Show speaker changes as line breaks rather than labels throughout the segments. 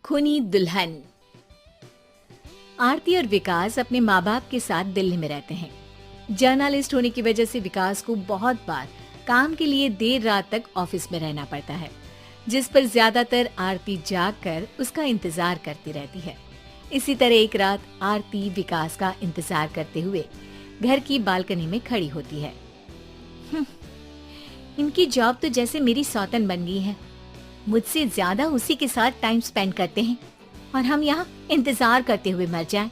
खूनी दुल्हन। आरती और विकास अपने माँ बाप के साथ दिल्ली में रहते हैं। जर्नलिस्ट होने की वजह से विकास को बहुत बार काम के लिए देर रात तक ऑफिस में रहना पड़ता है, जिस पर ज्यादातर आरती जाग कर उसका इंतजार करती रहती है। इसी तरह एक रात आरती विकास का इंतजार करते हुए घर की बालकनी में खड़ी होती है। इनकी जॉब तो जैसे मेरी सौतन बन गई है। मुझसे ज्यादा उसी के साथ टाइम स्पेंड करते हैं और हम यहाँ इंतजार करते हुए मर जाएं।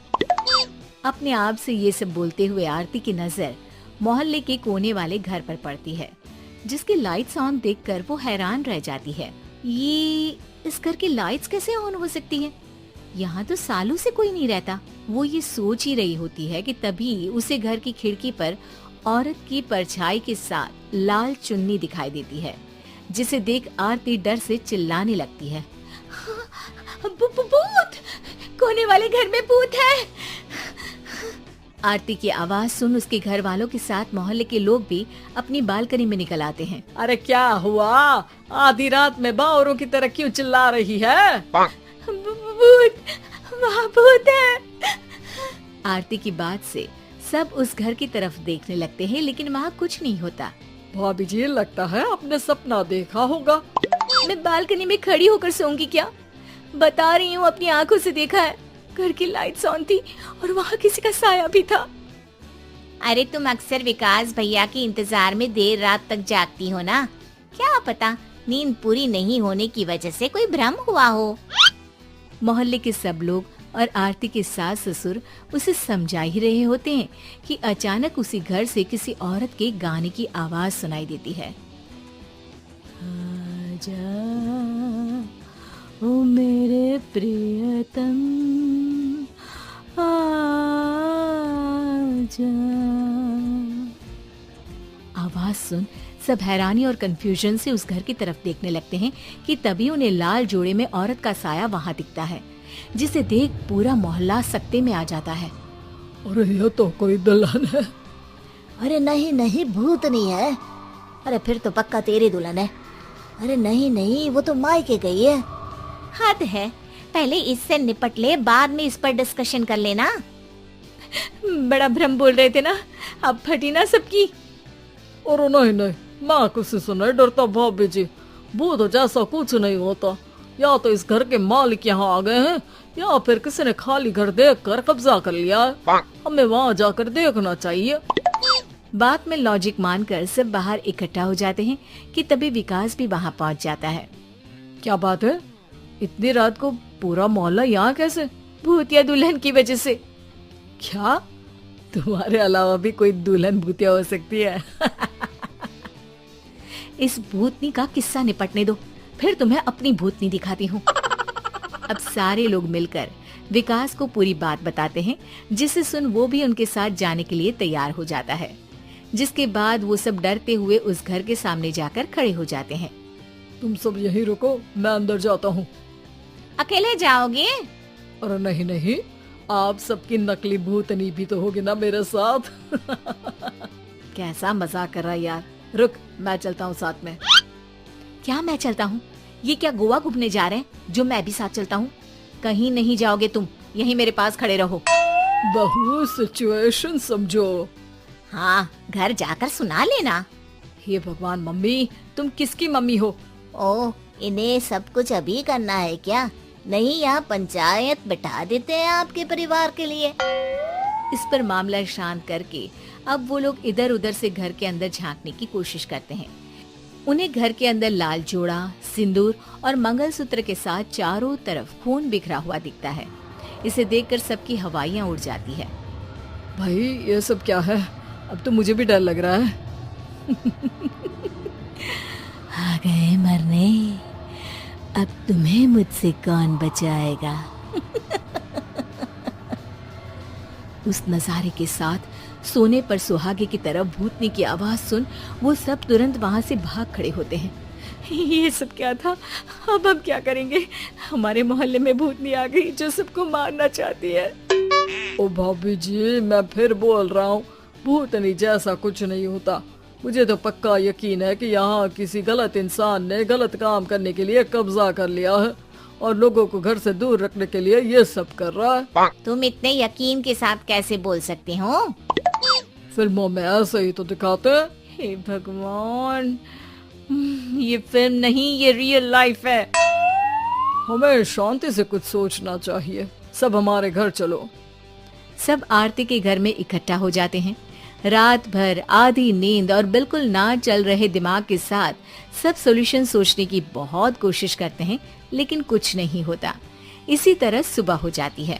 अपने आप से ये सब बोलते हुए आरती की नजर मोहल्ले के कोने वाले घर पर पड़ती है, जिसकी लाइट्स ऑन देखकर वो हैरान रह जाती है। ये इस घर की लाइट्स कैसे ऑन हो सकती हैं? यहाँ तो सालों से कोई नहीं रहता। वो ये सोच ही रही होती है कि तभी उसे घर की खिड़की पर औरत की परछाई के साथ लाल चुन्नी दिखाई देती है, जिसे देख आरती डर से चिल्लाने लगती है। भूत! कोने वाले घर में भूत है। आरती की आवाज सुन उसके घर वालों के साथ मोहल्ले के लोग भी अपनी बालकनी में निकल आते हैं।
अरे क्या हुआ? आधी रात में बावरों की तरह क्यों चिल्ला रही है?
भूत! वहाँ भूत है। आरती की बात से सब उस घर की तरफ देखने लगते हैं, लेकिन वहाँ कुछ नहीं होता।
भाभी जी, लगता है आपने सपना देखा होगा।
मैं बालकनी में खड़ी होकर सोऊंगी क्या? बता रही हूँ, अपनी आंखों से देखा है। घर की लाइट्स ऑन थी और वहाँ किसी का साया भी था। अरे तुम अक्सर विकास भैया के इंतजार में देर रात तक जागती हो ना, क्या पता नींद पूरी नहीं होने की वजह से कोई भ्रम हुआ हो। मोहल्ले के सब लोग और आरती के सास ससुर उसे समझा ही रहे होते हैं कि अचानक उसी घर से किसी औरत के गाने की आवाज सुनाई देती है। आजा ओ मेरे प्रियतम आजा। आवाज सुन सब हैरानी और कंफ्यूजन से उस घर की तरफ देखने लगते हैं कि तभी उन्हें लाल जोड़े में औरत का साया वहाँ दिखता है, जिसे देख पूरा मोहल्ला सकते में आ जाता है।
अरे ये तो कोई दुल्हन है।
अरे नहीं नहीं, भूत नहीं है। अरे फिर तो पक्का तेरी दुल्हन है। अरे नहीं नहीं, वो तो मायके गई है।
हद है, पहले इससे निपट ले, बाद में इस पर डिस्कशन कर लेना। बड़ा भ्रम बोल रहे थे ना, अब फटी ना सबकी।
और नहीं नहीं, मैं किसी से नहीं डरता भाभी जी। भूत जैसा कुछ नहीं होता। या तो इस घर के मालिक यहाँ आ गए हैं, या फिर किसी ने खाली घर देखकर कब्जा कर लिया है। हमें वहाँ जाकर देखना चाहिए।
बात में लॉजिक मानकर सब बाहर इकट्ठा हो जाते हैं कि तभी विकास भी वहाँ पहुँच जाता है।
क्या बात है? इतनी रात को पूरा मोहल्ला यहाँ कैसे?
भूतिया दुल्हन की वजह से।
क्या तुम्हारे अलावा भी कोई दुल्हन भूतिया हो सकती है?
इस भूतनी का किस्सा निपटने दो, फिर तुम्हें अपनी भूतनी दिखाती हूँ। अब सारे लोग मिलकर विकास को पूरी बात बताते हैं, जिसे सुन वो भी उनके साथ जाने के लिए तैयार हो जाता है। जिसके बाद वो सब डरते हुए उस घर के सामने जाकर खड़े हो जाते हैं।
तुम सब यहीं रुको, मैं अंदर जाता हूँ।
अकेले जाओगे?
अरे नहीं नहीं, आप सबकी नकली भूतनी भी तो होगी ना मेरे साथ।
कैसा मजाक कर रहा है यार। रुक, मैं चलता हूँ साथ में। क्या मैं चलता हूँ? ये क्या गोवा घूमने जा रहे हैं जो मैं भी साथ चलता हूँ? कहीं नहीं जाओगे तुम, यहीं मेरे पास खड़े रहो।
बहू सिचुएशन समझो।
हाँ, घर जाकर सुना लेना।
हे भगवान, मम्मी तुम किसकी मम्मी हो?
ओ, इन्हें सब कुछ अभी करना है क्या? नहीं, यहाँ पंचायत बिठा देते हैं आपके परिवार के लिए।
इस पर मामला शांत करके अब वो लोग इधर उधर से घर के अंदर झांकने की कोशिश करते हैं। उन्हें घर के अंदर लाल जोड़ा, सिंदूर और मंगलसूत्र के साथ चारों तरफ खून बिखरा हुआ दिखता है। इसे देखकर सबकी हवाइयां उड़ जाती है।
भाई ये सब क्या है? अब तो मुझे भी डर लग रहा है।
आ गए मरने, अब तुम्हें मुझसे कौन बचाएगा? उस नजारे के साथ सोने पर सुहागे की तरफ भूतनी की आवाज सुन वो सब तुरंत वहाँ से भाग खड़े होते हैं। ये सब क्या था? अब हम क्या करेंगे? हमारे मोहल्ले में भूतनी आ गई जो सबको मारना चाहती है।
ओ भाभी जी, मैं फिर बोल रहा हूँ, भूतनी जैसा कुछ नहीं होता। मुझे तो पक्का यकीन है कि यहाँ किसी गलत इंसान ने गलत काम करने के लिए कब्जा कर लिया है और लोगों को घर से दूर रखने के लिए ये सब कर रहा है।
तुम इतने यकीन के साथ कैसे बोल सकते हो?
फिल्मों में ऐसे ही तो दिखाते हैं।
हे भगवान, ये फिल्म नहीं, ये रियल लाइफ है।
हमें शांति से कुछ सोचना चाहिए। सब हमारे घर चलो।
सब आरती के घर में इकट्ठा हो जाते हैं। रात भर आधी नींद और बिल्कुल ना चल रहे दिमाग के साथ सब सॉल्यूशन सोचने की बहुत कोशिश करते हैं, लेकिन कुछ नहीं होता। इसी तरह सुबह हो जाती है।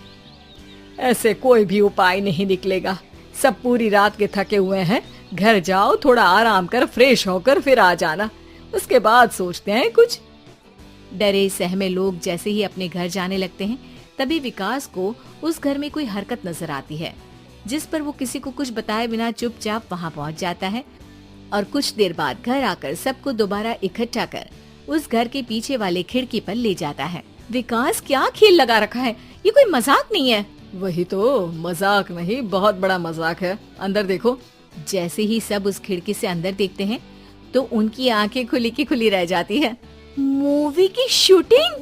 ऐसे कोई भी उपाय नहीं निकलेगा। सब पूरी रात के थके हुए हैं। घर जाओ, थोड़ा आराम कर, फ्रेश होकर फिर आ जाना। उसके बाद सोचते हैं कुछ।
डरे सहमे लोग जैसे ही अपने घर जाने लगते हैं, तभी विकास को उस घर में कोई हरकत नजर आती है, जिस पर वो किसी को कुछ बताए बिना चुपचाप वहाँ पहुँच जाता है और कुछ देर बाद घर आकर सबको दोबारा इकट्ठा कर उस घर के पीछे वाले खिड़की पर ले जाता है। विकास, क्या खेल लगा रखा है? ये कोई मजाक नहीं है।
वही तो, मजाक नहीं, बहुत बड़ा मजाक है। अंदर देखो।
जैसे ही सब उस खिड़की से अंदर देखते हैं तो उनकी आंखें खुली की खुली रह जाती है। मूवी की शूटिंग!